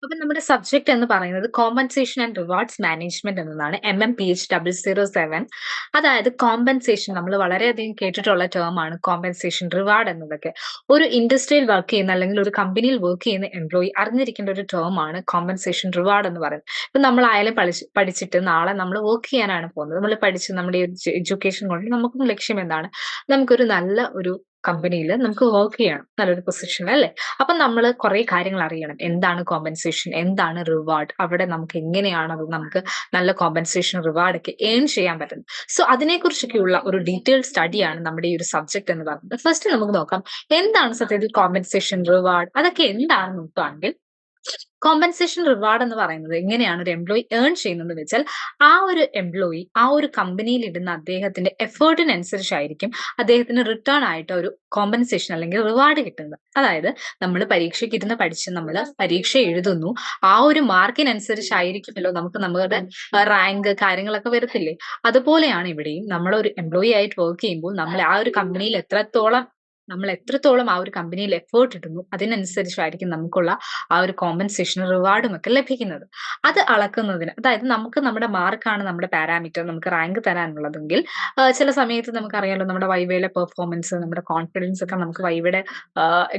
അപ്പൊ നമ്മുടെ സബ്ജക്ട് എന്ന് പറയുന്നത് കോമ്പൻസേഷൻ ആൻഡ് റിവാർഡ്സ് മാനേജ്മെന്റ് എന്നതാണ് MMPH007. അതായത് കോമ്പൻസേഷൻ നമ്മൾ വളരെയധികം കേട്ടിട്ടുള്ള ടേം ആണ് കോമ്പൻസേഷൻ റിവാർഡ് എന്നതൊക്കെ. ഒരു ഇൻഡസ്ട്രിയിൽ വർക്ക് ചെയ്യുന്ന അല്ലെങ്കിൽ ഒരു കമ്പനിയിൽ വർക്ക് ചെയ്യുന്ന എംപ്ലോയി അറിഞ്ഞിരിക്കേണ്ട ഒരു ടേം ആണ് കോമ്പൻസേഷൻ റിവാർഡ് എന്ന് പറയുന്നത്. ഇപ്പൊ നമ്മളായാലും പഠിച്ചിട്ട് നാളെ നമ്മൾ വർക്ക് ചെയ്യാനാണ് പോകുന്നത്. നമ്മൾ പഠിച്ച് നമ്മുടെ എഡ്യൂക്കേഷൻ കൊണ്ട് നമുക്കും ലക്ഷ്യം എന്താണ്? നമുക്കൊരു നല്ല ഒരു കമ്പനിയിൽ നമുക്ക് വർക്ക് ചെയ്യണം. നല്ലൊരു പൊസിഷനിൽ അല്ലേ? അപ്പൊ നമ്മള് കുറെ കാര്യങ്ങൾ അറിയണം. എന്താണ് കോമ്പൻസേഷൻ? എന്താണ് റിവാർഡ്? അവിടെ നമുക്ക് എങ്ങനെയാണ് അത് നമുക്ക് നല്ല കോമ്പൻസേഷൻ റിവാർഡ് ഒക്കെ ഏൺ ചെയ്യാൻ പറ്റുന്നത്. സോ അതിനെക്കുറിച്ചൊക്കെയുള്ള ഒരു ഡീറ്റെയിൽഡ് സ്റ്റഡിയാണ് നമ്മുടെ ഈ ഒരു സബ്ജക്ട് എന്ന് പറയുന്നത്. ഫസ്റ്റ് നമുക്ക് നോക്കാം എന്താണ് സത്യത്തിൽ കോമ്പൻസേഷൻ റിവാർഡ്? അതൊക്കെ എന്താണെന്ന് നോക്കുകയാണെങ്കിൽ കോമ്പൻസേഷൻ റിവാർഡ് എന്ന് പറയുന്നത് എങ്ങനെയാണ് ഒരു എംപ്ലോയി ഏൺ ചെയ്യുന്നത് വെച്ചാൽ ആ ഒരു എംപ്ലോയി ആ ഒരു കമ്പനിയിൽ ഇടുന്ന അദ്ദേഹത്തിന്റെ എഫേർട്ടിനനുസരിച്ചായിരിക്കും അദ്ദേഹത്തിന് റിട്ടേൺ ആയിട്ട് ഒരു കോമ്പൻസേഷൻ അല്ലെങ്കിൽ റിവാർഡ് കിട്ടുന്നത്. അതായത് നമ്മൾ പരീക്ഷയ്ക്ക് ഇരുന്ന് പഠിച്ച് നമ്മൾ പരീക്ഷ എഴുതുന്നു. ആ ഒരു മാർക്കിനനുസരിച്ചായിരിക്കുമല്ലോ നമുക്ക് നമ്മുടെ റാങ്ക് കാര്യങ്ങളൊക്കെ വരത്തില്ലേ? അതുപോലെയാണ് ഇവിടെയും നമ്മൾ ഒരു എംപ്ലോയി ആയിട്ട് വർക്ക് ചെയ്യുമ്പോൾ നമ്മൾ ആ ഒരു കമ്പനിയിൽ എത്രത്തോളം ആ ഒരു കമ്പനിയിൽ എഫേർട്ട് ഇടുന്നു അതിനനുസരിച്ചായിരിക്കും നമുക്കുള്ള ആ ഒരു കോമ്പൻസേഷനും റിവാർഡും ഒക്കെ ലഭിക്കുന്നത്. അത് അളക്കുന്നതിന് അതായത് നമുക്ക് നമ്മുടെ മാർക്കാണ് നമ്മുടെ പാരാമീറ്റർ നമുക്ക് റാങ്ക് തരാനുള്ളതെങ്കിൽ ചില സമയത്ത് നമുക്കറിയാലോ നമ്മുടെ വൈവയിലെ പെർഫോമൻസ് നമ്മുടെ കോൺഫിഡൻസ് ഒക്കെ നമുക്ക് വൈവയുടെ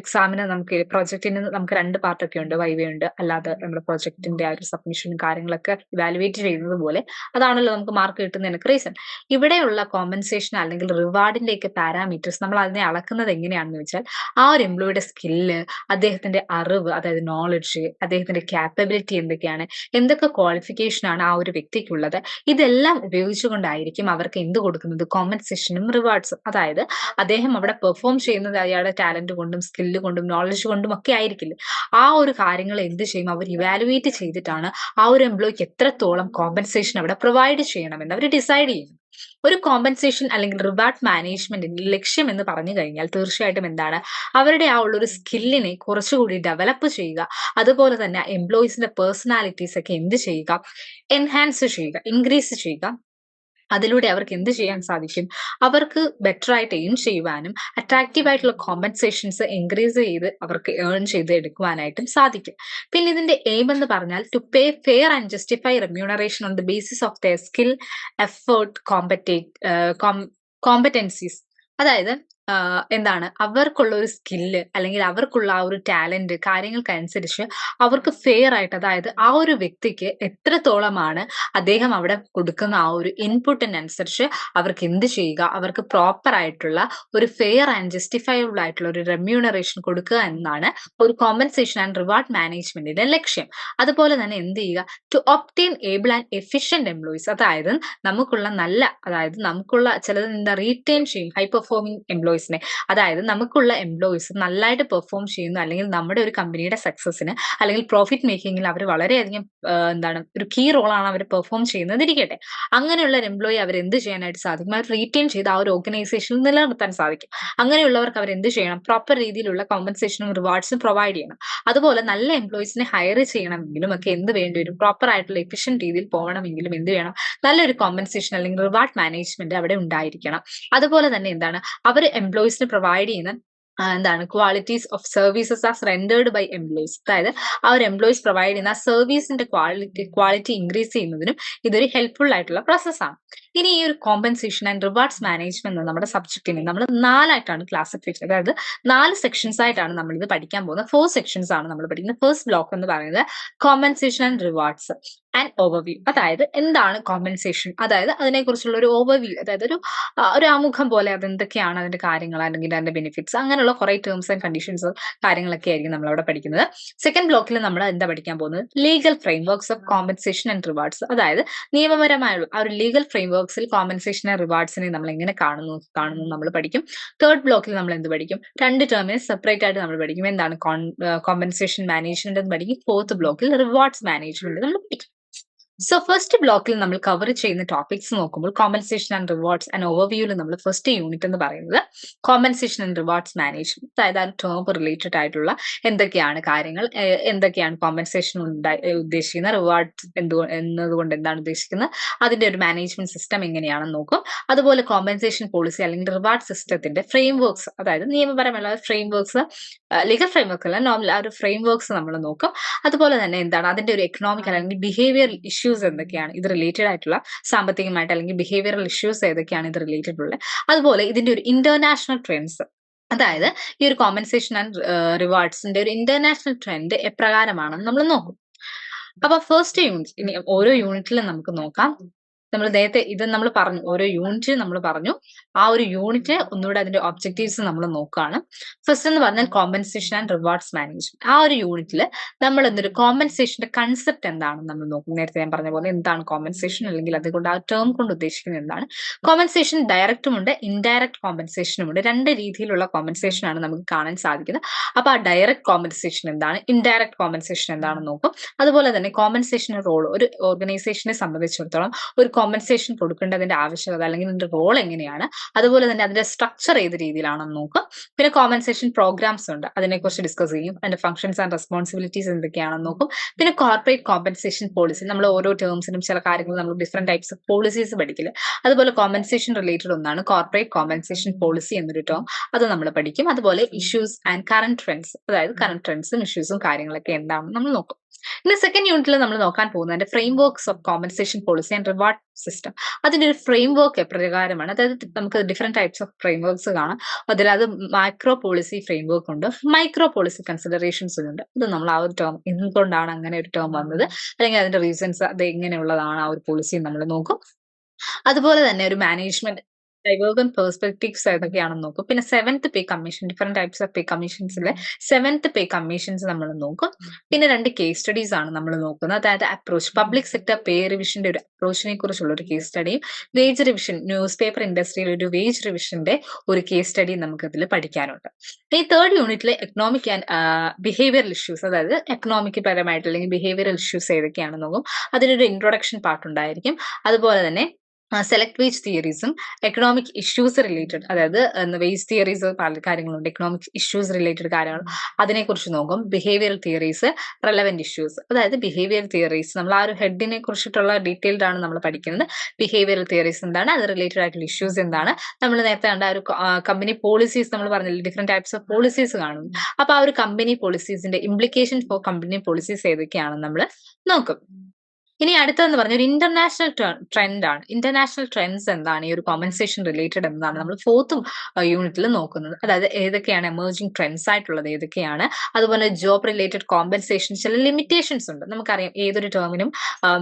എക്സാമിന് നമുക്ക് പ്രൊജക്ടിന് നമുക്ക് 2 പാർട്ടൊക്കെ ഉണ്ട്. വൈവയുണ്ട് അല്ലാതെ നമ്മുടെ പ്രൊജക്ടിന്റെ ആ ഒരു സബ്മിഷനും കാര്യങ്ങളൊക്കെ ഇവാലുവേറ്റ് ചെയ്യുന്നത് പോലെ അതാണല്ലോ നമുക്ക് മാർക്ക് കിട്ടുന്നതിനൊക്കെ റീസൺ. ഇവിടെയുള്ള കോമ്പൻസേഷൻ അല്ലെങ്കിൽ റിവാർഡിന്റെ ഒക്കെ പാരാമീറ്റേഴ്സ് നമ്മൾ അതിനെ അളക്കുന്നത് എങ്ങനെയാണെന്ന് വെച്ചാൽ ആ ഒരു എംപ്ലോയിയുടെ സ്കില്ല് അദ്ദേഹത്തിന്റെ അറിവ് അതായത് നോളജ് അദ്ദേഹത്തിന്റെ കാപ്പബിലിറ്റി എന്തൊക്കെയാണ് എന്തൊക്കെ ക്വാളിഫിക്കേഷൻ ആണ് ആ ഒരു വ്യക്തിക്കുള്ളത് ഇതെല്ലാം ഉപയോഗിച്ചുകൊണ്ടായിരിക്കും അവർക്ക് എന്ത് കൊടുക്കുന്നത് കോമ്പൻസേഷനും റിവാർഡ്സും. അതായത് അദ്ദേഹം അവിടെ പെർഫോം ചെയ്യുന്നത് അയാളുടെ ടാലന്റ് കൊണ്ടും സ്കില്ല് കൊണ്ടും നോളജ് കൊണ്ടും ഒക്കെ ആയിരിക്കില്ല. ആ ഒരു കാര്യങ്ങൾ എന്ത് ചെയ്യും അവർ ഇവാലുവേറ്റ് ചെയ്തിട്ടാണ് ആ ഒരു എംപ്ലോയിക്ക് എത്രത്തോളം കോമ്പൻസേഷൻ അവിടെ പ്രൊവൈഡ് ചെയ്യണമെന്ന് അവർ ഡിസൈഡ് ചെയ്യും. ഒരു കോമ്പൻസേഷൻ അല്ലെങ്കിൽ റിവാർഡ് മാനേജ്മെന്റിന്റെ ലക്ഷ്യം എന്ന് പറഞ്ഞു കഴിഞ്ഞാൽ തീർച്ചയായിട്ടും എന്താണ് അവരുടെ ആ ഉള്ളൊരു സ്കില്ലിനെ കുറച്ചുകൂടി ഡെവലപ്പ് ചെയ്യുക. അതുപോലെ തന്നെ എംപ്ലോയീസിന്റെ പേഴ്സണാലിറ്റീസ് ഒക്കെ എന്ത് ചെയ്യുക എൻഹാൻസ് ചെയ്യുക ഇൻക്രീസ് ചെയ്യുക. അതിലൂടെ അവർക്ക് എന്ത് ചെയ്യാൻ സാധിക്കും അവർക്ക് ബെറ്റർ ആയിട്ട് ഏൺ ചെയ്യുവാനും അട്രാക്റ്റീവ് ആയിട്ടുള്ള കോമ്പൻസേഷൻസ് ഇൻക്രീസ് ചെയ്ത് അവർക്ക് ഏൺ ചെയ്ത് എടുക്കുവാനായിട്ടും സാധിക്കും. പിന്നെ ഇതിന്റെ എയിം എന്ന് പറഞ്ഞാൽ to pay fair and justify remuneration on the basis of their skill effort competencies. അതായത് എന്താണ് അവർക്കുള്ള ഒരു സ്കില്ല് അല്ലെങ്കിൽ അവർക്കുള്ള ആ ഒരു ടാലന്റ് കാര്യങ്ങൾക്കനുസരിച്ച് അവർക്ക് ഫെയർ ആയിട്ട് അതായത് ആ ഒരു വ്യക്തിക്ക് എത്രത്തോളമാണ് അദ്ദേഹം അവിടെ കൊടുക്കുന്ന ആ ഒരു ഇൻപുട്ടിനനുസരിച്ച് അവർക്ക് എന്ത് ചെയ്യുക അവർക്ക് പ്രോപ്പർ ആയിട്ടുള്ള ഒരു ഫെയർ ആൻഡ് ജസ്റ്റിഫയബിൾ ആയിട്ടുള്ള ഒരു റെമ്യൂണറേഷൻ കൊടുക്കുക എന്നാണ് ഒരു കോമ്പൻസേഷൻ ആൻഡ് റിവാർഡ് മാനേജ്മെന്റിന്റെ ലക്ഷ്യം. അതുപോലെ തന്നെ എന്ത് ചെയ്യുക to obtain able and efficient employees. അതായത് നമുക്കുള്ള ചിലത് എന്താ റീറ്റെയിൻ ചെയ്യും ഹൈ പെർഫോമിംഗ് എംപ്ലോയീസിനെ. അതായത് നമുക്കുള്ള എംപ്ലോയീസ് നല്ലതായിട്ട് പെർഫോം ചെയ്യുന്നു അല്ലെങ്കിൽ നമ്മുടെ ഒരു കമ്പനിയുടെ സക്സസിന് അല്ലെങ്കിൽ പ്രോഫിറ്റ് മേക്കിങ്ങിൽ അവർ വളരെയധികം എന്താണ് ഒരു കീ റോളാണ് അവർ പെർഫോം ചെയ്യുന്നത് ഇരിക്കട്ടെ. അങ്ങനെയുള്ള ഒരു എംപ്ലോയി അവർ എന്ത് ചെയ്യാനായിട്ട് സാധിക്കും അവർ റീറ്റെയിൻ ചെയ്ത് ആ ഒരു ഓർഗനൈസേഷനിൽ നിലനിർത്താൻ സാധിക്കും. അങ്ങനെയുള്ളവർക്ക് അവർ എന്ത് ചെയ്യണം പ്രോപ്പർ രീതിയിലുള്ള കോമ്പൻസേഷനും റിവാർഡ്സും പ്രൊവൈഡ് ചെയ്യണം. അതുപോലെ നല്ല എംപ്ലോയീസിനെ ഹയർ ചെയ്യണമെങ്കിലും ഒക്കെ എന്ത് വേണ്ടി വരും പ്രോപ്പർ ആയിട്ടുള്ള എഫിഷ്യന്റ് രീതിയിൽ പോകണമെങ്കിലും എന്ത് വേണം നല്ലൊരു കോമ്പൻസേഷൻ അല്ലെങ്കിൽ റിവാർഡ് മാനേജ്മെന്റ് അവിടെ ഉണ്ടായിരിക്കണം. അതുപോലെ തന്നെ എന്താണ് അവർ എംപ്ലോയീസിന് പ്രൊവൈഡ് ചെയ്യുന്ന എന്താണ് qualities of services are rendered by employees. അതായത് ആ ഒരു എംപ്ലോയീസ് പ്രൊവൈഡ് ചെയ്യുന്ന സർവീസിന്റെ ക്വാളിറ്റി ഇൻക്രീസ് ചെയ്യുന്നതിനും ഇതൊരു ഹെൽപ്ഫുൾ ആയിട്ടുള്ള പ്രോസസ്സാണ്. ഇനി ഈ ഒരു കോമ്പൻസേഷൻ ആൻഡ് റിവാർഡ്സ് മാനേജ്മെന്റ് നമ്മുടെ സബ്ജക്റ്റിനെ നമ്മൾ 4ആയിട്ടാണ് ക്ലാസിഫൈ ചെയ്യുന്നത്. അതായത് 4 സെക്ഷൻസ് ആയിട്ടാണ് നമ്മൾ ഇത് പഠിക്കാൻ പോകുന്നത്. 4 സെക്ഷൻസ് ആണ് നമ്മൾ പഠിക്കുന്നത്. ഫസ്റ്റ് ബ്ലോക്ക് എന്ന് പറയുന്നത് compensation and rewards and overview. അതായത് എന്താണ് കോമ്പൻസേഷൻ അതായത് അതിനെക്കുറിച്ചുള്ള ഒരു ഓവർവ്യൂ അതായത് ഒരു ആമുഖം പോലെ അതെന്തൊക്കെയാണ് അതിന്റെ കാര്യങ്ങൾ അല്ലെങ്കിൽ അതിന്റെ ബെനിഫിറ്റ്സ് അങ്ങനെയുള്ള കുറെ ടേംസ് ആൻഡ് കണ്ടീഷൻസ് കാര്യങ്ങളൊക്കെ ആയിരിക്കും നമ്മൾ അവിടെ പഠിക്കുന്നത്. സെക്കൻഡ് ബ്ലോക്കിൽ നമ്മൾ എന്താ പഠിക്കാൻ പോകുന്നത് legal frameworks of compensation and rewards. അതായത് നിയമപരമായുള്ള ആ ഒരു ലീഗൽ ഫ്രെയിംവർക്സിൽ കോമ്പൻസേഷനെ റിവാർഡ്സിനെ നമ്മൾ എങ്ങനെ കാണുന്നു നമ്മൾ പഠിക്കും. തേർഡ് ബ്ലോക്കിൽ നമ്മൾ എന്ത് പഠിക്കും 2 ടേമിനെ സെപ്പറേറ്റ് ആയിട്ട് നമ്മൾ പഠിക്കും. എന്താണ് കോമ്പൻസേഷൻ മാനേജ്മെന്റ് എന്ന് പഠിക്കും. ഫോർത്ത് ബ്ലോക്കിൽ റിവാർഡ്സ് മാനേജ്മെന്റ് നമ്മൾ പഠിക്കും. സോ ഫസ്റ്റ് ബ്ലോക്കിൽ നമ്മൾ കവർ ചെയ്യുന്ന ടോപ്പിക്സ് നോക്കുമ്പോൾ കോമ്പൻസേഷൻ ആൻഡ് റിവാർഡ്സ് ആൻഡ് ഓവർവ്യൂവിൽ നമ്മൾ ഫസ്റ്റ് യൂണിറ്റ് എന്ന് പറയുന്നത് കോമ്പൻസേഷൻ ആൻഡ് റിവാർഡ്സ് മാനേജ്മെന്റ്, അതായത് ആ ടേം റിലേറ്റഡ് ആയിട്ടുള്ള എന്തൊക്കെയാണ് കാര്യങ്ങൾ, എന്തൊക്കെയാണ് കോമ്പൻസേഷൻ ഉദ്ദേശിക്കുന്ന, റിവാർഡ്സ് എന്നതുകൊണ്ട് എന്താണ് ഉദ്ദേശിക്കുന്നത്, അതിന്റെ ഒരു മാനേജ്മെന്റ് സിസ്റ്റം എങ്ങനെയാണെന്ന് നോക്കും. അതുപോലെ കോമ്പൻസേഷൻ പോളിസി അല്ലെങ്കിൽ റിവാർഡ് സിസ്റ്റത്തിന്റെ ഫ്രെയിം വർക്ക്സ്, അതായത് നിയമപരമായ frame works, legal frame work അല്ല, നോർമൽ ആ ഒരു ഫ്രെയിം വർക്ക്സ് നമ്മൾ നോക്കും. അതുപോലെ തന്നെ എന്താണ് അതിന്റെ ഒരു എക്കണോമിക് അല്ലെങ്കിൽ ബിഹേവിയറൽ ഇഷ്യൂസ് എന്തൊക്കെയാണ് ഇത് റിലേറ്റഡ് ആയിട്ടുള്ള, സാമ്പത്തികമായിട്ട് അല്ലെങ്കിൽ ബിഹേവിയറൽ ഇഷ്യൂസ് ഏതൊക്കെയാണ് ഇത് റിലേറ്റഡ് ഉള്ളത്. അതുപോലെ ഇതിന്റെ ഒരു ഇന്റർനാഷണൽ ട്രെൻഡ്സ്, അതായത് ഈ ഒരു കോമ്പൻസേഷൻ ആൻഡ് റിവാർഡ്സിന്റെ ഒരു ഇന്റർനാഷണൽ ട്രെൻഡ് എപ്രകാരമാണെന്ന് നമ്മൾ നോക്കും. അപ്പൊ ഫസ്റ്റ് യൂണിറ്റ്, ഇനി ഓരോ യൂണിറ്റിലും നമുക്ക് നോക്കാം. നമ്മൾ നേരത്തെ ഇത് നമ്മൾ പറഞ്ഞു, ഓരോ യൂണിറ്റ് നമ്മൾ പറഞ്ഞു. ആ ഒരു യൂണിറ്റ് ഒന്നുകൂടെ അതിന്റെ ഒബ്ജക്റ്റീവ്സ് നമ്മൾ നോക്കുകയാണ്. ഫസ്റ്റ് എന്ന് പറഞ്ഞാൽ കോമ്പൻസേഷൻ ആൻഡ് റിവാർഡ്സ് മാനേജ്മെന്റ്. ആ ഒരു യൂണിറ്റിൽ നമ്മൾ എന്തൊരു കോമ്പൻസേഷന്റെ കൺസെപ്റ്റ് എന്താണെന്ന് നമ്മൾ നോക്കും. നേരത്തെ ഞാൻ പറഞ്ഞ പോലെ എന്താണ് കോമ്പൻസേഷൻ, അല്ലെങ്കിൽ അതുകൊണ്ട് ആ ടേം കൊണ്ട് ഉദ്ദേശിക്കുന്നത് എന്താണ്. കോമ്പൻസേഷൻ ഡയറക്റ്റും ഉണ്ട്, ഇൻഡയറക്റ്റ് കോമ്പൻസേഷനും ഉണ്ട്. രണ്ട് രീതിയിലുള്ള കോമ്പൻസേഷൻ ആണ് നമുക്ക് കാണാൻ സാധിക്കുന്നത്. അപ്പൊ ആ ഡയറക്റ്റ് കോമ്പൻസേഷൻ എന്താണ്, ഇൻഡയറക്റ്റ് കോമ്പൻസേഷൻ എന്താണെന്ന് നോക്കും. അതുപോലെ തന്നെ കോമ്പൻസേഷൻ റോൾ, ഒരു ഓർഗനൈസേഷനെ സംബന്ധിച്ചിടത്തോളം ഒരു കോമ്പൻസേഷൻ കൊടുക്കേണ്ടതിന്റെ ആവശ്യകത അല്ലെങ്കിൽ അതിന്റെ റോൾ എങ്ങനെയാണ്, അതുപോലെ തന്നെ അതിന്റെ സ്ട്രക്ചർ ഏത് രീതിയിലാണെന്ന് നോക്കും. പിന്നെ കോമ്പൻസേഷൻ പ്രോഗ്രാംസ് ഉണ്ട്, അതിനെക്കുറിച്ച് ഡിസ്കസ് ചെയ്യും. അതിന്റെ ഫംഗ്ഷൻസ് ആൻഡ് റെസ്പോൺസിബിലിറ്റീസ് എന്തൊക്കെയാണെന്ന് നോക്കും. പിന്നെ കോർപ്പറേറ്റ് കോമ്പൻസേഷൻ പോളിസി, നമ്മൾ ഓരോ ടേംസിനും ചില കാര്യങ്ങൾ നമ്മൾ ഡിഫറെന്റ് ടൈപ്സ് ഓഫ് പോളിസീസ് പഠിക്കില്ല, അതുപോലെ കോമ്പൻസേഷൻ റിലേറ്റഡ് ഒന്നാണ് കോർപ്പറേറ്റ് കോമ്പൻസേഷൻ പോളിസി എന്നൊരു ടേം, അത് നമ്മൾ പഠിക്കും. അതുപോലെ ഇഷ്യൂസ് ആൻഡ് കറന്റ് ട്രെൻഡ്സ്, അതായത് കറന്റ് ട്രെൻഡ്സും ഇഷ്യൂസും കാര്യങ്ങളൊക്കെ എന്താണെന്ന് നമ്മൾ നോക്കും. ഇനി സെക്കൻഡ് യൂണിറ്റിൽ നമ്മൾ നോക്കാൻ പോകുന്നതിന്റെ frame works of compensation policy and reward system. അതിന്റെ ഒരു ഫ്രെയിം വർക്ക് എപ്രകാരമാണ്, അതായത് നമുക്ക് different types of frame works കാണാം. അതിൽ അത് മാക്രോ പോളിസി ഫ്രെയിം വർക്ക് ഉണ്ട്, മൈക്രോ പോളിസി കൺസിഡറേഷൻസ് ഉണ്ട്. ഇത് നമ്മൾ ആ ഒരു ടേം എന്തുകൊണ്ടാണ് അങ്ങനെ ഒരു ടേം വന്നത്, അല്ലെങ്കിൽ അതിന്റെ റീസൺസ്, അത് എങ്ങനെയുള്ളതാണ് ആ ഒരു പോളിസി നമ്മൾ നോക്കും. അതുപോലെ തന്നെ ഒരു മാനേജ്മെന്റ് ഡൈവേർജന്റ് പെർസ്പെക്ടീവ്സ് ഏതൊക്കെയാണെന്ന് നോക്കും. പിന്നെ seventh pay commission, different types of pay കമ്മീഷൻസിലെ സെവൻത് പേ കമ്മീഷൻസ് നമ്മൾ നോക്കും. പിന്നെ രണ്ട് കേസ് സ്റ്റഡീസ് ആണ് നമ്മൾ നോക്കുന്നത്, അതായത് അപ്രോച്ച്, പബ്ലിക് സെക്ടർ പേ റിവിഷന്റെ ഒരു അപ്രോച്ചിനെ കുറിച്ചുള്ള ഒരു കേസ് സ്റ്റഡിയും, വേജ് റിവിഷൻ, ന്യൂസ് പേപ്പർ ഇൻഡസ്ട്രിയിൽ ഒരു വേജ് റിവിഷന്റെ ഒരു കേസ് സ്റ്റഡി നമുക്ക് ഇതിൽ പഠിക്കാനുണ്ട്. ഈ തേർഡ് യൂണിറ്റിലെ എക്കണോമിക് ആൻഡ് ബിഹേവിയറൽ ഇഷ്യൂസ്, അതായത് എക്കണോമിക് പരമായിട്ട് അല്ലെങ്കിൽ ബിഹേവിയറൽ ഇഷ്യൂസ് ഏതൊക്കെയാണെന്ന് നോക്കും. അതിനൊരു ഇൻട്രൊഡക്ഷൻ പാർട്ട് ഉണ്ടായിരിക്കും. അതുപോലെ തന്നെ സെലക്ട് വേജ് തിയറീസും എക്കണോമിക് ഇഷ്യൂസ് റിലേറ്റഡ്, അതായത് വേജ് തിയറീസ് പല കാര്യങ്ങളുണ്ട്, എക്കണോമിക് ഇഷ്യൂസ് റിലേറ്റഡ് കാര്യങ്ങൾ അതിനെക്കുറിച്ച് നോക്കും. ബിഹേവിയറൽ തിയറീസ്, റെലവെന്റ് ഇഷ്യൂസ്, അതായത് ബിഹേവിയർ തിയറീസ് നമ്മൾ ആ ഒരു ഹെഡിനെ കുറിച്ചിട്ടുള്ള ഡീറ്റെയിൽഡ് ആണ് നമ്മൾ പഠിക്കുന്നത്. ബിഹേവിയറൽ തിയറീസ് എന്താണ്, അത് റിലേറ്റഡ് ആയിട്ടുള്ള ഇഷ്യൂസ് എന്താണ്, നമ്മൾ നേരത്തെ കണ്ട ഒരു കമ്പനി പോളിസീസ് നമ്മൾ പറഞ്ഞില്ല, ഡിഫറെന്റ് ടൈപ്സ് ഓഫ് പോളിസീസ് കാണും. അപ്പൊ ആ ഒരു കമ്പനി പോളിസീസിന്റെ ഇംപ്ലിക്കേഷൻ ഫോർ കമ്പനി പോളിസീസ് ഏതൊക്കെയാണെന്ന് നമ്മൾ നോക്കും. ഇനി അടുത്തതെന്ന് പറഞ്ഞ ഒരു ഇന്റർനാഷണൽ ട്രെൻഡ് ആണ്. ഇന്റർനാഷണൽ ട്രെൻഡ്സ് എന്താണ്, ഈ ഒരു കോമ്പൻസേഷൻ റിലേറ്റഡ് എന്താണ് നമ്മൾ ഫോർത്ത് യൂണിറ്റിൽ നോക്കുന്നത്. അതായത് ഏതൊക്കെയാണ് എമേർജിംഗ് ട്രെൻഡ്സ് ആയിട്ടുള്ളത്, ഏതൊക്കെയാണ്. അതുപോലെ ജോബ് റിലേറ്റഡ് കോമ്പൻസേഷൻ ചില ലിമിറ്റേഷൻസ് ഉണ്ട്. നമുക്കറിയാം ഏതൊരു ടേമിനും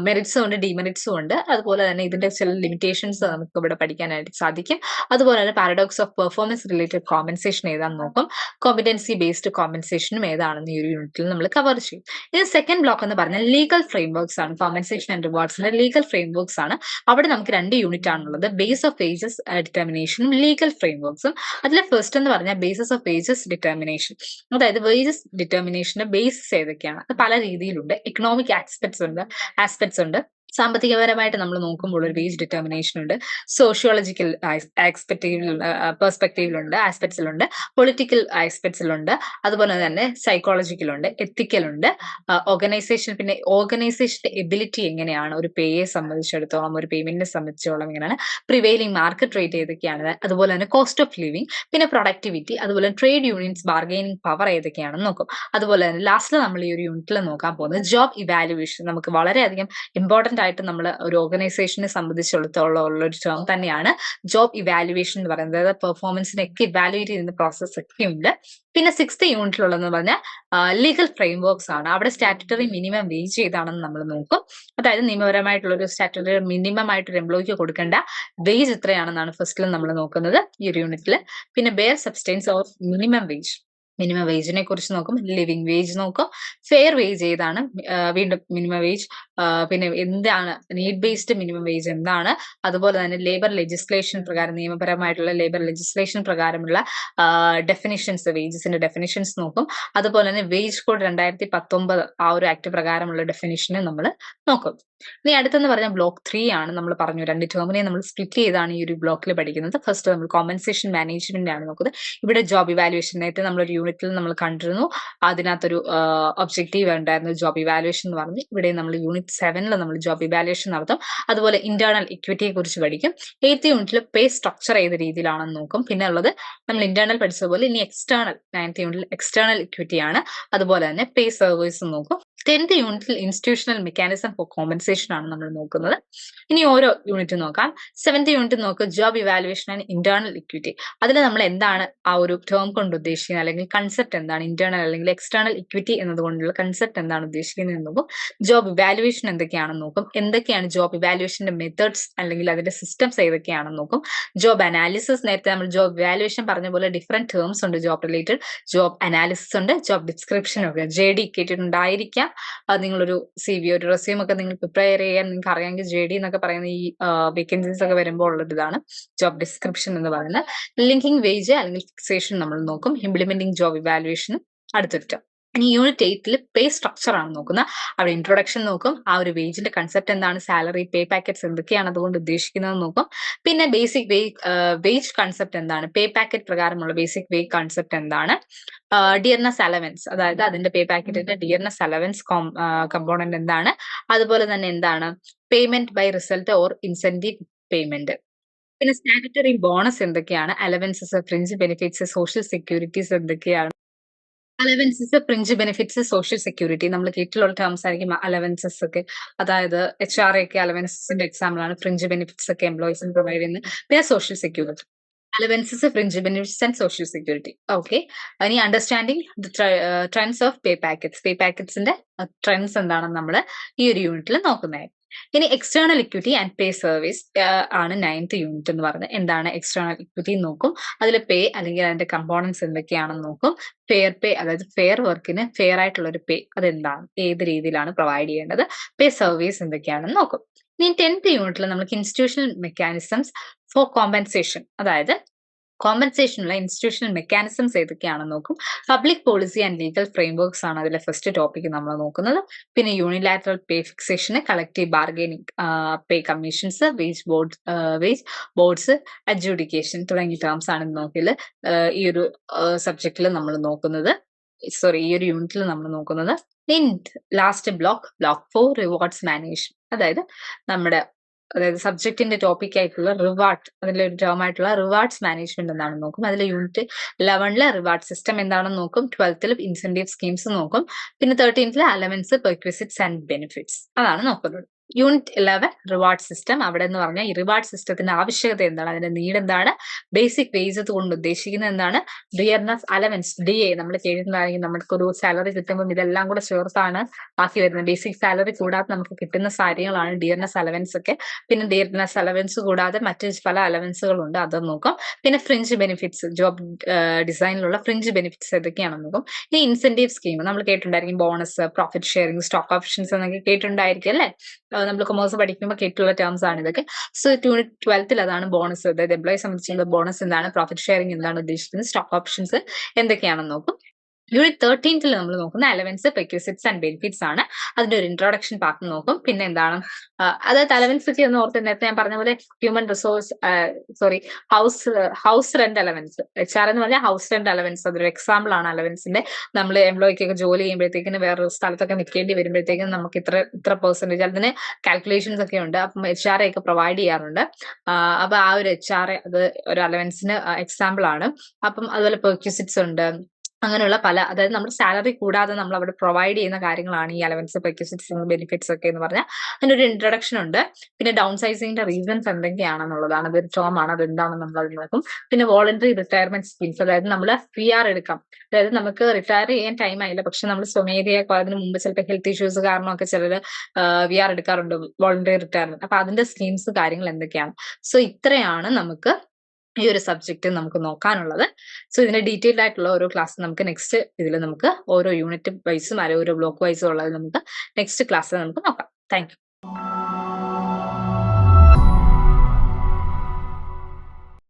മെറിറ്റ്സും ഉണ്ട്, ഡിമെറിറ്റ്സും ഉണ്ട്. അതുപോലെ തന്നെ ഇതിന്റെ ചില ലിമിറ്റേഷൻസ് നമുക്ക് ഇവിടെ പഠിക്കാനായിട്ട് സാധിക്കും. അതുപോലെ തന്നെ paradox of performance related compensation ഏതാണെന്ന് നോക്കും. കോമ്പിറ്റൻസി ബേസ്ഡ് കോമ്പൻസേഷനും ഏതാണെന്ന് ഈ ഒരു യൂണിറ്റിൽ നമ്മൾ കവർ ചെയ്യും. ഇത് സെക്കൻഡ് ബ്ലോക്ക് എന്ന് പറഞ്ഞാൽ ലീഗൽ ഫ്രെയിംവർക്സ് ആണ്. കോമ്പൻസേഷൻ ആൻഡ് റിവാർഡ്സിന്റെ ലീഗൽ ഫ്രെയിംവർക്സ് ആണ്. അവിടെ നമുക്ക് രണ്ട് യൂണിറ്റ് ആണുള്ളത്, ബേസ് ഓഫ് വേജസ് ഡിറ്റർമിനേഷനും ലീഗൽ ഫ്രെയിംവർക്സും. അതിൽ ഫസ്റ്റ് എന്ന് പറഞ്ഞാൽ ബേസസ് ഓഫ് വേജസ് ഡിറ്റർമിനേഷൻ, അതായത് വേജസ് ഡിറ്റർമിനേഷന്റെ ബേസിസ് ഏതൊക്കെയാണ്. അത് പല രീതിയിലുണ്ട്. എക്കണോമിക് ആസ്പെക്ട്സ് ഉണ്ട്. സാമ്പത്തികപരമായിട്ട് നമ്മൾ നോക്കുമ്പോൾ ഒരു വേജ് ഡിറ്റർമിനേഷൻ ഉണ്ട്, സോഷ്യോളജിക്കൽ പെർസ്പെക്റ്റീവിലുണ്ട്, ആസ്പെക്ട്സിലുണ്ട്, പൊളിറ്റിക്കൽ ആസ്പെക്ട്സിലുണ്ട്, അതുപോലെ തന്നെ സൈക്കോളജിക്കലുണ്ട്, എത്തിക്കലുണ്ട്, ഓർഗനൈസേഷൻ. പിന്നെ ഓർഗനൈസേഷന്റെ എബിലിറ്റി എങ്ങനെയാണ് ഒരു പേയെ സംബന്ധിച്ചിടത്തോളം, ഒരു പേയ്മെന്റിനെ സംബന്ധിച്ചിടത്തോളം എങ്ങനെയാണ്, പ്രിവെയിലിംഗ് മാർക്കറ്റ് റേറ്റ് ഏതൊക്കെയാണ്, അതുപോലെ തന്നെ കോസ്റ്റ് ഓഫ് ലിവിംഗ്, പിന്നെ പ്രൊഡക്ടിവിറ്റി, അതുപോലെ ട്രേഡ് യൂണിയൻസ് ബാർഗൈനിങ് പവർ ഏതൊക്കെയാണെന്ന് നോക്കും. അതുപോലെ തന്നെ ലാസ്റ്റിൽ നമ്മൾ ഈ ഒരു യൂണിറ്റിൽ നോക്കാൻ പോകുന്നത് ജോബ് ഇവാലുവേഷൻ. നമുക്ക് വളരെയധികം ഇമ്പോർട്ടന്റ് ആയിട്ട് നമ്മൾ ഒരു ഓർഗനൈസേഷനെ സംബന്ധിച്ചിടത്തോളം ഉള്ള ഒരു ടേം തന്നെയാണ് ജോബ് ഇവാലുവേഷൻ എന്ന് പറയുന്നത്. അതായത് പെർഫോമൻസിനൊക്കെ ഇവാലുവേറ്റ് ചെയ്യുന്ന പ്രോസസ് ഒക്കെ ഉണ്ട്. പിന്നെ സിക്സ്ത് യൂണിറ്റിലുള്ളതെന്ന് പറഞ്ഞാൽ ലീഗൽ ഫ്രെയിംവർക്സ് ആണ്. അവിടെ സ്റ്റാറ്റുറ്ററി മിനിമം വേജ് ഏതാണെന്ന് നമ്മൾ നോക്കും. അതായത് നിയമപരമായിട്ടുള്ള ഒരു സ്റ്റാറ്റുറ്ററി മിനിമം ആയിട്ട് ഒരു എംപ്ലോയിക്ക് കൊടുക്കേണ്ട വേജ് എത്രയാണെന്നാണ് ഫസ്റ്റിൽ നമ്മൾ നോക്കുന്നത് ഈ ഒരു യൂണിറ്റിൽ. പിന്നെ bare substance of minimum wage, minimum വേജിനെ കുറിച്ച് നോക്കും. ലിവിംഗ് വേജ് നോക്കും. ഫെയർ വേജ് ഏതാണ്, വീണ്ടും മിനിമം വേജ്. പിന്നെ എന്താണ് നീഡ് ബേസ്ഡ് മിനിമം വേജ് എന്താണ്, അതുപോലെ തന്നെ ലേബർ ലെജിസ്ലേഷൻ പ്രകാരം, നിയമപരമായിട്ടുള്ള ലേബർ ലെജിസ്ലേഷൻ പ്രകാരമുള്ള ഡെഫിനിഷൻസ്, വേജസിന്റെ ഡെഫിനിഷൻസ് നോക്കും. അതുപോലെ തന്നെ വേജ് കോഡ് 2019 ആ ഒരു ആക്ട് പ്രകാരമുള്ള ഡെഫിനിഷനെ നമ്മൾ നോക്കും. ഇനി അടുത്തെന്ന് പറഞ്ഞാൽ ബ്ലോക്ക് 3 ആണ്. നമ്മൾ പറഞ്ഞു 2 ടേമിനെ നമ്മൾ സ്പ്ലിറ്റ് ചെയ്താണ് ഈ ഒരു ബ്ലോക്കിൽ പഠിക്കുന്നത്. ഫസ്റ്റ് നമ്മൾ കോമ്പൻസേഷൻ മാനേജ്മെന്റ് ആണ് നോക്കുന്നത്. ഇവിടെ ജോബ് ഇവാലുവേഷൻ നേരത്തെ നമ്മളൊരു യൂണിറ്റിൽ നമ്മൾ കണ്ടിരുന്നു. അതിനകത്തൊരു ഒബ്ജക്റ്റീവ് ഉണ്ടായിരുന്നു ജോബ് ഇവാലുവേഷൻ എന്ന് പറഞ്ഞ്. ഇവിടെ നമ്മൾ യൂണിറ്റ് 7ൽ നമ്മൾ ജോബ് ഇവാലുവേഷൻ നടത്തും. അതുപോലെ ഇന്റേണൽ ഇക്വിറ്റിയെ കുറിച്ച് പഠിക്കും. 8th യൂണിറ്റിൽ പേ സ്ട്രക്ചർ ഏത് രീതിയിലാണെന്ന് നോക്കും. പിന്നെ ഉള്ളത് നമ്മൾ ഇന്റേണൽ പഠിച്ചതുപോലെ ഇനി എക്സ്റ്റേണൽ 9th യൂണിറ്റിൽ എക്സ്റ്റേണൽ ഇക്വിറ്റി ആണ്. അതുപോലെ തന്നെ പേ സർവീസ് നോക്കും. 10th യൂണിറ്റിൽ ഇൻസ്റ്റിറ്റ്യൂഷണൽ മെക്കാനിസം ഫോർ കോമ്പൻസേഷൻ ആണ് നമ്മൾ നോക്കുന്നത്. ഇനി ഓരോ യൂണിറ്റ് നോക്കാം. 7th യൂണിറ്റ് നോക്കുക job evaluation and internal equity. അതിൽ നമ്മൾ എന്താണ് ആ ഒരു ടേം കൊണ്ട് ഉദ്ദേശിക്കുന്നത്, അല്ലെങ്കിൽ കൺസെപ്റ്റ് എന്താണ്, ഇന്റേണൽ അല്ലെങ്കിൽ എക്സ്റ്റേണൽ ഇക്വിറ്റി എന്നതുകൊണ്ടുള്ള കൺസെപ്റ്റ് എന്താണ് ഉദ്ദേശിക്കുന്നത് എന്ന് നോക്കും. ജോബ് ഇവാലുവേഷൻ എന്തൊക്കെയാണെന്ന് നോക്കും. എന്തൊക്കെയാണ് ജോബ് ഇവാലുവേഷന്റെ മെത്തേഡ്സ് അല്ലെങ്കിൽ അതിന്റെ സിസ്റ്റംസ് ഏതൊക്കെയാണെന്ന് നോക്കും. ജോബ് അനാലിസിസ്, നേരത്തെ നമ്മൾ ജോബ് ഇവാലുവേഷൻ പറഞ്ഞ പോലെ ഡിഫറെന്റ് ടേംസ് ഉണ്ട് ജോബ് റിലേറ്റഡ്. ജോബ് അനാലിസിസ് ഉണ്ട്, ജോബ് ഡിസ്ക്രിപ്ഷൻ ഒക്കെ JD കേട്ടിട്ടുണ്ടായിരിക്കാം. നിങ്ങളൊരു CV ഒരു റെസ്യൂം ഒക്കെ നിങ്ങൾ പ്രിപ്പയർ ചെയ്യാൻ നിങ്ങൾക്ക് അറിയാമെങ്കിൽ JD എന്നൊക്കെ പറയുന്ന ഈ വേക്കൻസീസ് ഒക്കെ വരുമ്പോൾ ഉള്ളത് ഇതാണ് ജോബ് ഡിസ്ക്രിപ്ഷൻ എന്ന് പറയുന്നത്. ലിങ്കിങ് വേജ് അല്ലെങ്കിൽ ഫിക്സേഷൻ നമ്മൾ നോക്കും. ഇംപ്ലിമെന്റിംഗ് ജോബ് ഇവാലുവേഷൻ അടുത്തൊരു term. ഇനി യൂണിറ്റ് 8ൽ പേ സ്ട്രക്ചർ ആണ് നോക്കുന്നത്. അവിടെ ഇൻട്രൊഡക്ഷൻ നോക്കും. ആ ഒരു വേജിന്റെ കൺസെപ്റ്റ് എന്താണ്, സാലറി, പേ പാക്കറ്റ്സ് എന്തൊക്കെയാണ് അതുകൊണ്ട് ഉദ്ദേശിക്കുന്നത് നോക്കും. പിന്നെ ബേസിക് വേജ് കൺസെപ്റ്റ് എന്താണ്, പേ പാക്കറ്റ് പ്രകാരമുള്ള ബേസിക് വേജ് കൺസെപ്റ്റ് എന്താണ്, ഡിയർനെസ് അലവൻസ് അതായത് അതിന്റെ പേ പാക്കറ്റിന്റെ ഡിയർനെസ് അലവൻസ് കമ്പോണന്റ് എന്താണ്, അതുപോലെ തന്നെ എന്താണ് payment by result or incentive payment. പിന്നെ സ്റ്റാറ്റുട്ടറി ബോണസ് എന്തൊക്കെയാണ്, allowances, fringe benefits, social securities എന്തൊക്കെയാണ്. Allowances, fringe benefits, social security നമ്മൾ കേട്ടിട്ടുള്ള ടേംസ് ആയിരിക്കും അലവൻസസ് ഒക്കെ. അതായത് HRA ഒക്കെ അലവൻസസിന്റെ എക്സാമ്പിൾ ആണ്. ഫ്രിഞ്ച് ബെനിഫിറ്റ്സ് ഒക്കെ എംപ്ലോയീസിന് പ്രൊവൈഡ് ചെയ്യുന്നത്. പിന്നെ social security, allowances, fringe benefits and social security. Okay, ഇനി understanding trends of pay packets, pay പാക്കറ്റ്സിന്റെ ട്രെൻഡ്സ് എന്താണെന്ന് നമ്മൾ ഈ ഒരു യൂണിറ്റിൽ നോക്കുന്നതായിരിക്കും. ഇനി external equity and pay service ആണ് 9th യൂണിറ്റ് എന്ന് പറയുന്നത്. എന്താണ് എക്സ്റ്റേണൽ ഇക്വിറ്റി നോക്കും. അതിൽ പേ അല്ലെങ്കിൽ അതിന്റെ കമ്പോണൻസ് എന്തൊക്കെയാണെന്ന് നോക്കും. ഫെയർ പേ അതായത് ഫെയർ വർക്കിന് ഫെയർ ആയിട്ടുള്ള ഒരു പേ അതെന്താണ്, ഏത് രീതിയിലാണ് പ്രൊവൈഡ് ചെയ്യേണ്ടത്, പേ സർവീസ് എന്തൊക്കെയാണെന്ന് നോക്കും. ഇനി 10th യൂണിറ്റിൽ നമുക്ക് ഇൻസ്റ്റിറ്റ്യൂഷണൽ മെക്കാനിസംസ് ഫോർ കോമ്പൻസേഷൻ അതായത് കോമ്പൻസേഷനുള്ള ഇൻസ്റ്റിറ്റ്യൂഷണൽ മെക്കാനിസംസ് ഏതൊക്കെയാണെന്ന് നോക്കും. Public policy and legal frameworks ആണ് അതിലെ ഫസ്റ്റ് ടോപ്പിക് നമ്മൾ നോക്കുന്നത്. പിന്നെ യൂണിലാറ്ററൽ പേ ഫിക്സേഷന്, കളക്റ്റീവ് ബാർഗൈനിങ്, പേ കമ്മീഷൻസ്, വേജ് ബോർഡ്സ്, അഡ്ജുഡിക്കേഷൻ തുടങ്ങിയ ടേംസ് ആണ് നോക്കിയാൽ ഈ ഒരു സബ്ജക്റ്റിൽ നമ്മൾ നോക്കുന്നത്. ഈ ഒരു യൂണിറ്റിൽ നമ്മൾ നോക്കുന്നത്. ലാസ്റ്റ് ബ്ലോക്ക് 4 റിവാർഡ്സ് മാനേജ്മെന്റ് അതായത് സബ്ജക്റ്റിന്റെ ടോപ്പിക് ആയിട്ടുള്ള റിവാർഡ്, അതിലെ ഒരു ടേം ആയിട്ടുള്ള റിവാർഡ്സ് മാനേജ്മെന്റ് എന്നാണ് നോക്കും. അതിൽ യൂണിറ്റ് 11ലെ റിവാർഡ് സിസ്റ്റം എന്താണെന്ന് നോക്കും. 12ൽ ഇൻസെന്റീവ് സ്കീംസ് നോക്കും. പിന്നെ 13ൽ അലവൻസ്, പെർക്വിസിറ്റ്സ് ആൻഡ് ബെനിഫിറ്റ്സ് അതാണ് നോക്കുന്നത്. Unit 11 reward system. അവിടെ എന്ന് പറഞ്ഞാൽ ഈ റിവാർഡ് സിസ്റ്റത്തിന്റെ ആവശ്യകത എന്താണ്, അതിന്റെ നീഡ് എന്താണ്, ബേസിക് വേജസ് കൊണ്ട് ഉദ്ദേശിക്കുന്നത് എന്താണ്, ഡിയർനെസ് അലവൻസ് DA നമ്മൾ കേട്ടിട്ടുണ്ടായിരിക്കും. നമുക്ക് ഒരു സാലറി കിട്ടുമ്പോൾ ഇതെല്ലാം കൂടെ ചേർത്താണ് ബാക്കി വരുന്നത്. ബേസിക് സാലറി കൂടാതെ നമുക്ക് കിട്ടുന്ന കാര്യങ്ങളാണ് ഡിയർനെസ് അലവൻസ് ഒക്കെ. പിന്നെ ഡിയർനെസ് അലവൻസ് കൂടാതെ മറ്റ് പല അലവൻസുകളുണ്ട്, അത് നോക്കാം. പിന്നെ ഫ്രിഞ്ച് ബെനിഫിറ്റ്സ്, ജോബ് ഡിസൈനിലുള്ള ഫ്രിഞ്ച് ബെനിഫിറ്റ്സ് ഏതൊക്കെയാണെന്ന് നോക്കും. ഇനി ഇൻസെന്റീവ് സ്കീം നമ്മൾ കേട്ടിട്ടുണ്ടായിരിക്കും. Bonus, profit sharing, stock options എന്നൊക്കെ കേട്ടിട്ടുണ്ടായിരിക്കും അല്ലേ. നമ്മൾ കൊമേഴ്സ് പഠിക്കുമ്പോൾ കേട്ടിട്ടുള്ള ടേംസ് ആണ് ഇതൊക്കെ. സോ യൂണിറ്റ് 12ൽ അതാണ് ബോണസ്, അതായത് എംപ്ലോയി സംബന്ധിച്ചുള്ള ബോണസ് എന്താണ്, പ്രോഫിറ്റ് ഷെയറിംഗ് എന്താണ് ഉദ്ദേശിക്കുന്നത്, സ്റ്റോക്ക് ഓപ്ഷൻസ് എന്തൊക്കെയാണെന്ന് നോക്കും. യൂണിറ്റ് 13ൽ നമ്മൾ നോക്കുന്ന അലവൻസ്, പെക്വിസിറ്റ്സ് ആൻഡ് ബെനിഫിറ്റ്സ് ആണ്. അതിന്റെ ഒരു ഇൻട്രോഡക്ഷൻ പാർട്ട് നോക്കും. പിന്നെ എന്താണ് അതായത് അലവൻസ് ഒക്കെ ഒന്ന് ഓർത്ത്, നേരത്തെ ഞാൻ പറഞ്ഞ പോലെ human resource house rent allowance, HR എന്ന് പറഞ്ഞാൽ ഹൗസ് റെന്റ് അലവൻസ് അതൊരു എക്സാമ്പിൾ ആണ് അലവൻസിന്റെ. നമ്മൾ എംപ്ലോയിക്കൊക്കെ ജോലി ചെയ്യുമ്പോഴത്തേക്കിന് വേറൊരു സ്ഥലത്തൊക്കെ നിൽക്കേണ്ടി വരുമ്പോഴത്തേക്കും നമുക്ക് ഇത്ര പെർസെന്റേജ് അതിന് കാൽക്കുലേഷൻസ് ഒക്കെ ഉണ്ട്. അപ്പം HRA ഒക്കെ പ്രൊവൈഡ് ചെയ്യാറുണ്ട്. അപ്പൊ ആ ഒരു HRA അത് ഒരു അലവൻസിന് എക്സാമ്പിൾ ആണ്. അപ്പം അതുപോലെ പെർക്വിസിറ്റ്സ് ഉണ്ട്. അങ്ങനെയുള്ള പല, അതായത് നമ്മുടെ സാലറി കൂടാതെ നമ്മൾ അവിടെ പ്രൊവൈഡ് ചെയ്യുന്ന കാര്യങ്ങളാണ് ഈ അലവൻസ്, പെക്വിസിറ്റ്സ്, ബെനിഫിറ്റ്സ് ഒക്കെ എന്ന് പറഞ്ഞാൽ അതിനൊരു ഇൻട്രൊഡക്ഷൻ ഉണ്ട്. പിന്നെ ഡൗൺ സൈസിങ്ങിന്റെ റീസൺസ് എന്തൊക്കെയാണെന്നുള്ളതാണ്, അതൊരു ടേം ആണ്, അത് എന്താണെന്ന് നമ്മൾ അത് നോക്കും. പിന്നെ വോളണ്ടറി റിട്ടയർമെന്റ് സ്കീംസ്, അതായത് നമ്മൾ VR എടുക്കാം, അതായത് നമുക്ക് റിട്ടയർ ചെയ്യാൻ ടൈം ആയില്ല, പക്ഷെ നമ്മൾ സ്വമേധയാ അതിന് മുമ്പ് ചിലപ്പോൾ ഹെൽത്ത് ഇഷ്യൂസ് കാരണമൊക്കെ ചിലർ VR എടുക്കാറുണ്ട്, വോളണ്ടറി റിട്ടയർമെന്റ്. അപ്പൊ അതിന്റെ സ്കീംസ് കാര്യങ്ങൾ എന്തൊക്കെയാണ്. സോ ഇത്രയാണ് നമുക്ക് ഈ ഒരു സബ്ജക്റ്റ് നമുക്ക് നോക്കാനുള്ളത്. സോ ഇതിന്റെ ഡീറ്റെയിൽഡ് ആയിട്ടുള്ള ഓരോ ക്ലാസ് നമുക്ക് നെക്സ്റ്റ് ഇതിൽ നമുക്ക് ഓരോ യൂണിറ്റ് വൈസും അല്ലെങ്കിൽ ഓരോ ബ്ലോക്ക് വൈസും ഉള്ളത് നമുക്ക് നെക്സ്റ്റ് ക്ലാസ്സിൽ നമുക്ക് നോക്കാം. Thank you.